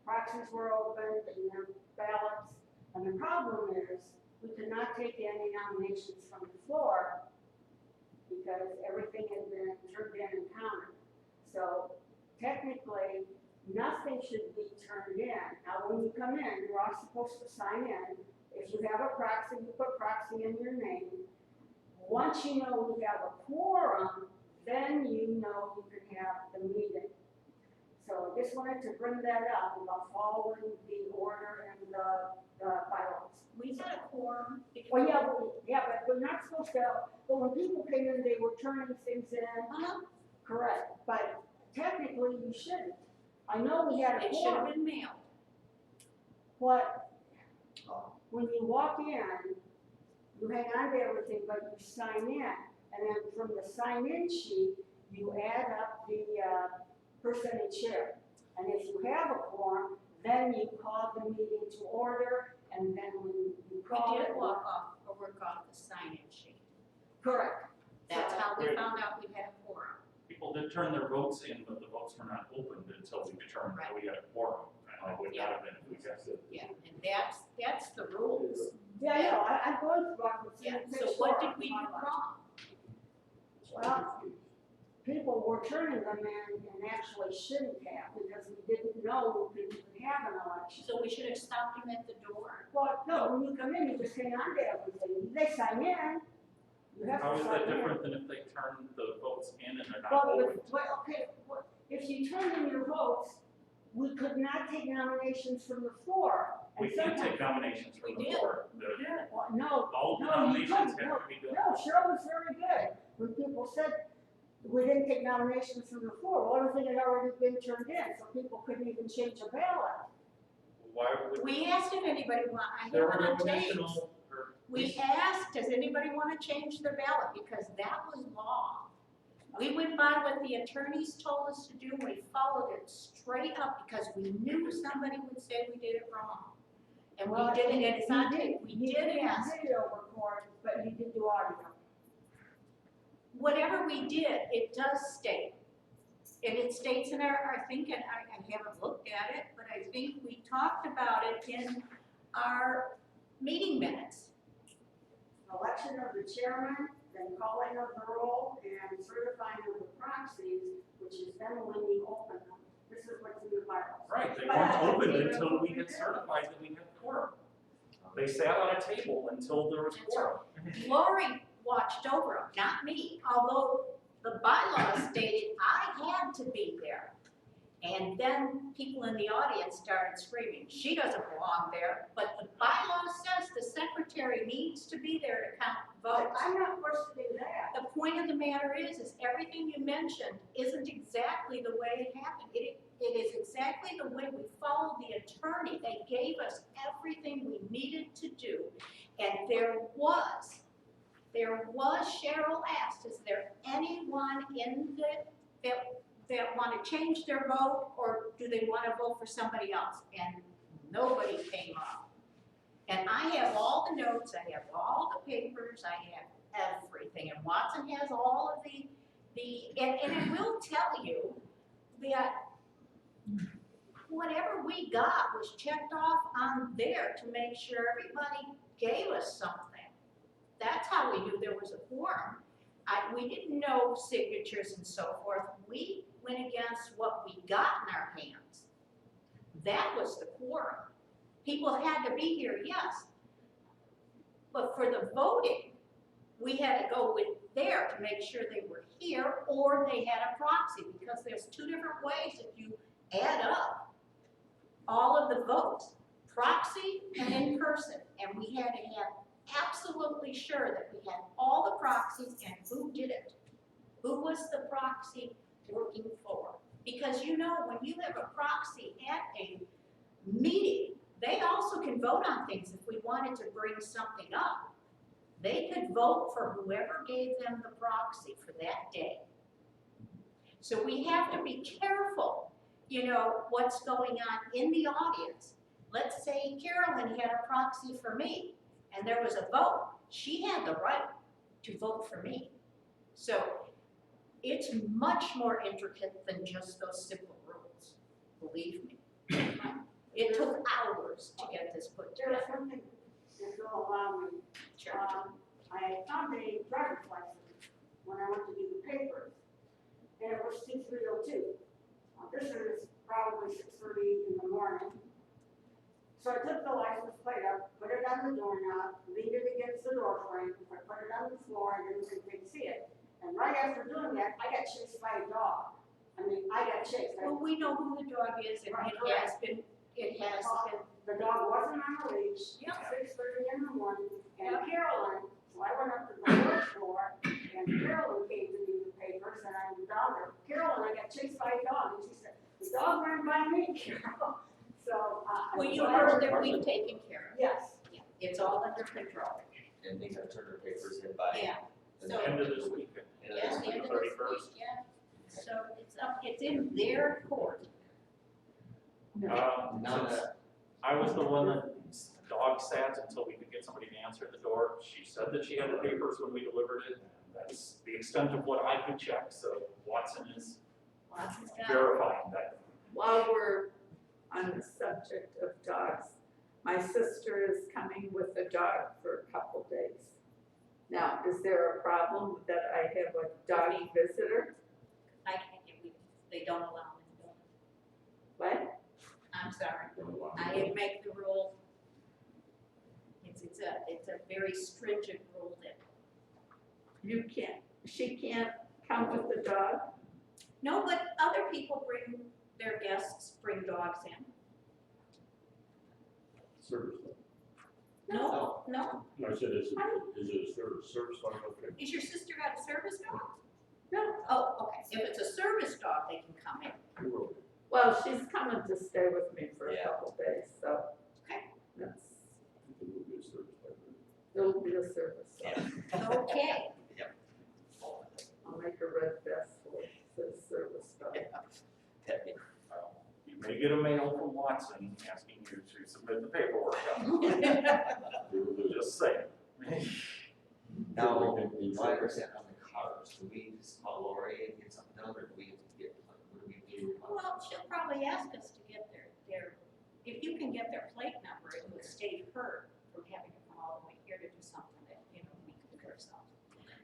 S6: proxies were opened and their ballots, and the problem is, we could not take any nominations from the floor because everything had been turned in and counted. So technically, nothing should be turned in. Now, when you come in, you're all supposed to sign in. If you have a proxy, you put proxy in your name. Once you know we have a quorum, then you know you can have the meeting. So I just wanted to bring that up about following the order and the bylaws.
S3: We had a quorum.
S6: Well, yeah, but we're not supposed to, but when people came in, they were turning things in,
S3: Uh-huh.
S6: correct, but technically you shouldn't. I know we had a
S3: It should have
S6: quorum,
S3: been mailed.
S6: but
S2: Oh,
S6: when you walk in, you hang on to everything, but you sign in. And then from the sign-in sheet, you add up the percentage share. And if you have a quorum, then you call the meeting to order, and then when you call
S3: We
S6: it.
S3: did work off the sign-in sheet.
S6: Correct.
S3: That's how we found out we had a quorum.
S4: People did turn their votes in, but the votes were not opened until we determined that we had a quorum. And it would not have been if we guessed it.
S3: Yeah, and that's the rules.
S6: Yeah, yeah, I'm going through what was
S3: Yeah,
S6: in the
S3: so what did we do wrong?
S6: Well, people were turning them in and actually shouldn't have, because we didn't know we could even have an election.
S3: So we should have stopped him at the door.
S6: Well, no, when you come in, you just hang on to everything. They sign in. You have
S4: How
S6: to
S4: is
S6: sign
S4: that
S6: in.
S4: different than if they turn the votes in and they're not
S6: Well,
S4: opened?
S6: okay, if you turn in your votes, we could not take nominations from the floor.
S4: We
S6: And
S4: can't
S6: sometimes-
S4: take nominations from
S3: We
S4: the
S3: did.
S4: floor.
S6: Well, no,
S4: All the
S6: No, you
S4: nominations
S6: couldn't,
S4: have to be done.
S6: no, Cheryl was very good. When people said we didn't take nominations from the floor, everything had already been turned in, so people couldn't even change a ballot.
S4: Why would,
S3: We asked if anybody I
S4: there were
S3: had
S4: no
S3: on tape.
S4: additional, or,
S3: We asked, does anybody want to change their ballot? Because that was law. We went by what the attorneys told us to do, and we followed it straight up because we knew somebody would say we did it wrong. And we did it, and it's on tape, we
S6: You
S3: did ask.
S6: video record, but you did do audio.
S3: Whatever we did, it does state. And it states in our, I think, and I haven't looked at it, but I think we talked about it in our meeting minutes.
S6: Election of the chairman, then calling of the roll, and certifying of the proxies, which is then when you open them. This is what's in the bylaws.
S4: right, they
S6: But
S4: weren't
S6: I-
S4: opened until we had certified that we had quorum. They sat on a table until there was quorum.
S3: Lori watched over them, not me, although the bylaws stated I had to be there. And then people in the audience started screaming, she doesn't belong there, but the bylaw says the secretary needs to be there to count
S6: But
S3: votes.
S6: I'm not forced to do that.
S3: The point of the matter is everything you mentioned isn't exactly the way it happened. It is exactly the way we followed the attorney. They gave us everything we needed to do. And there was, Cheryl asked, is there anyone in that want to change their vote, or do they want to vote for somebody else? And nobody came up. And I have all the notes, I have all the papers, I have everything. And Watson has all of and I will tell you that whatever we got was checked off on there to make sure everybody gave us something. That's how we knew there was a quorum. We didn't know signatures and so forth. We went against what we got in our hands. That was the quorum. People had to be here, yes. But for the voting, we had to go with there to make sure they were here, or they had a proxy, because there's two different ways if you add up all of the votes, proxy and in person. And we had to have absolutely sure that we had all the proxies and who did it. Who was the proxy working for? Because you know, when you have a proxy at a meeting, they also can vote on things if we wanted to bring something up. They could vote for whoever gave them the proxy for that day. So we have to be careful, you know, what's going on in the audience. Let's say Carolyn had a proxy for me, and there was a vote. She had the right to vote for me. So it's much more intricate than just those simple rules, believe me. It took hours to get this put
S6: There was
S3: together.
S6: something, if you'll allow me,
S3: Sure.
S6: I found a driver's license when I went to do the papers, and it was 2302. This is probably 6:30 in the morning. So I took the license plate up, put it on the doorknob, leaned it against the door frame, I put it on the floor, I didn't think they'd see it. And right after doing that, I got chased by a dog. I mean, I got chased.
S3: Well, we know who the dog is, and it has been,
S6: The dog wasn't on a leash,
S3: Yeah.
S6: 6:30 in the morning, and Carolyn, so I went up to the fourth floor, and Carolyn came to do the papers, and I was down there, Carolyn, I got chased by a dog, and she said, the dog ran by me, Carol. So,
S3: well, you heard that we've taken care of.
S6: Yes,
S3: Yeah, it's all under control.
S2: And they gotta turn their papers in by
S3: Yeah,
S2: the
S3: so-
S4: End of this week.
S2: end of
S3: Yeah,
S2: this
S3: the
S2: week.
S3: end of this week,
S4: 31st.
S3: yeah. So it's in their court.
S2: Now
S4: Since
S2: that,
S4: I was the one that dog sat until we could get somebody to answer the door. She said that she had the papers when we delivered it, and that's the extent of what I could check, so Watson is
S3: Lots of stuff.
S4: verifying that.
S1: While we're on the subject of dogs, my sister is coming with a dog for a couple days. Now, is there a problem that I have a doggy visitor?
S3: I can't, they don't allow them in the building.
S1: What?
S3: I'm sorry. I didn't make the rule. It's a very stringent rule that,
S1: You can't, she can't come with the dog?
S3: no, but other people bring, their guests bring dogs in.
S7: Service.
S3: No, no.
S7: I said, is it a service dog, okay?
S3: Is your sister got a service dog?
S1: No.
S3: Oh, okay. If it's a service dog, they can come in.
S7: You're okay.
S1: Well, she's coming to stay with me for a
S2: Yeah.
S1: couple days, so.
S3: Okay.
S1: That's,
S7: It will be a service dog.
S1: it'll be a service dog.
S2: yeah.
S3: Okay.
S1: I'll make a red vest for it, says service dog.
S4: You may get a mail from Watson asking you to submit the paperwork. Just saying.
S2: Now, I understand on the cars, do we just call Lori and get something done, or do we have to get, what do we do?
S3: Well, she'll probably ask us to get their, if you can get their plate number, it would save her from having to come all the way here to do something that, we can do ourselves.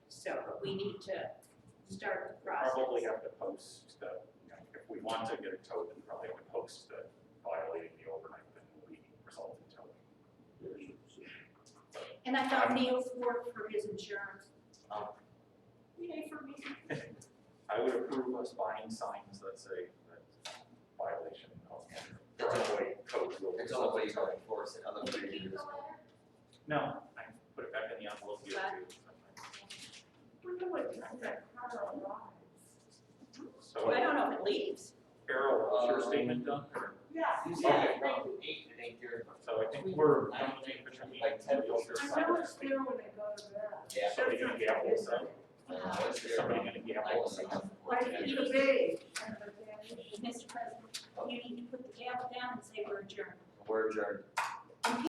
S3: So, but we need to start the process.
S4: Probably have to post the, if we want to get it towed, then probably have to post the violating the overnight thing will be result in towing.
S3: And I found Neil's work for his insurance.
S2: Oh.
S3: Yay for me.
S4: I would approve us buying signs that say that violation of
S2: That's the
S4: driveway code will
S2: There's no
S4: result
S2: way
S4: in
S2: you can
S4: towing.
S2: enforce it, other
S3: Did
S2: way
S3: you
S2: you
S3: keep the
S2: just.
S3: letter?
S4: No, I put it back in the envelope, give it to you.
S5: wonder what time that car arrives.
S4: So,
S3: I don't know if it leaves.
S4: Carol, was your statement done? Or-
S5: Yeah,
S2: You
S5: yeah,
S2: said
S5: thank
S2: from
S5: you.
S2: 8 to 8:30.
S4: So I think we're done with the official meeting.
S2: Like 10
S4: You'll
S2: or
S5: I know it's there when I go to bed.
S2: Yeah.
S4: Somebody gonna gavel us out?
S2: Is there-
S4: Somebody gonna gavel us out?
S5: Like
S3: You
S5: the
S3: need-
S5: beige and the damage.
S3: Mr. President, you need to put the gavel down and say we're adjourned.
S2: We're adjourned.